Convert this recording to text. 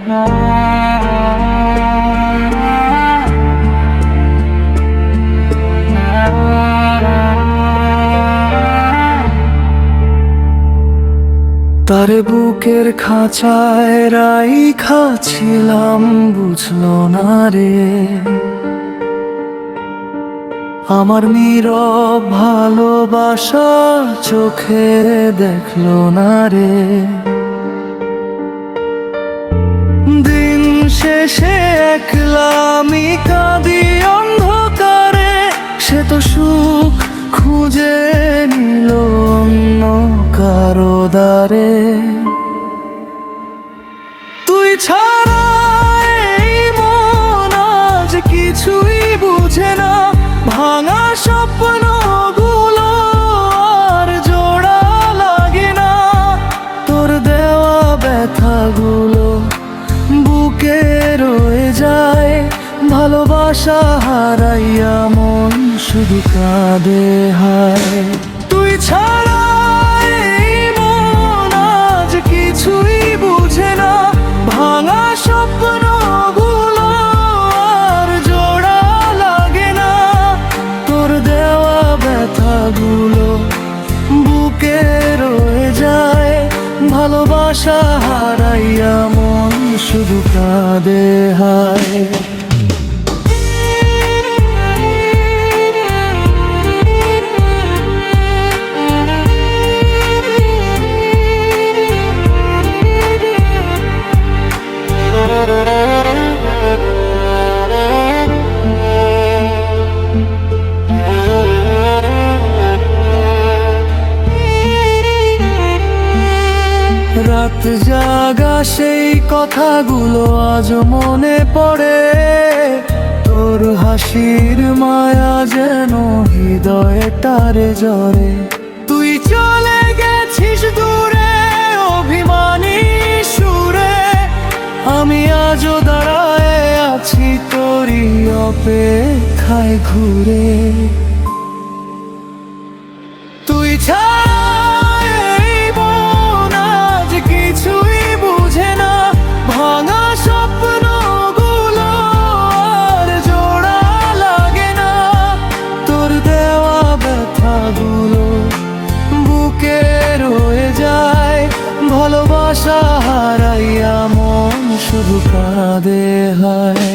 তারে বুকের খাঁচায় রাইখা ছিলাম, বুঝলো না রে আমার নীরব ভালোবাসা, চোখে দেখলো না রে। দিন শেষে একলা আমি কাঁদি অন্ধকারে, সে তো সুখ খুঁজে নিল অন্য কারো দ্বারে। তুই ছাড়া এই মন আজ কিছুই বুঝে না, ভাঙা স্বপ্নগুলো আর জোড়া লাগে না। তোর দেওয়া ব্যথাগুলো বুকে রয়ে যায়, ভালোবাসা হারাইয়া মন শুধু কাঁদে হায়। তুই ছাড়া এই মন আজ কিছুই বুঝে না, ভাঙা স্বপ্নগুলো আর জোড়া লাগে না। তোর দেওয়া ব্যথাগুলো বুকে রয়ে যায়, ভালোবাসা হারাইয়া মন শুধু কাঁদে হায়। রাত জাগা সেই কথাগুলো আজ মনে পড়ে, তোর হাসির মায়া যেন হৃদয়টারে জ্বরে। তুই চলে গেছিস দূরে অভিমানী সুরে, আমি আজও দাঁড়ায় আছি তোরই অপেক্ষায় ঘুরে। তুই ছাড়া এই মন আজ কিছুই বুঝে না, ভাঙা স্বপ্নগুলো আর জোড়া লাগে না। তোর দেওয়া ব্যথাগুলো বুকে রয়ে যায়, ভালোবাসা হারাইয়া মন শুধু কাঁদে হায়।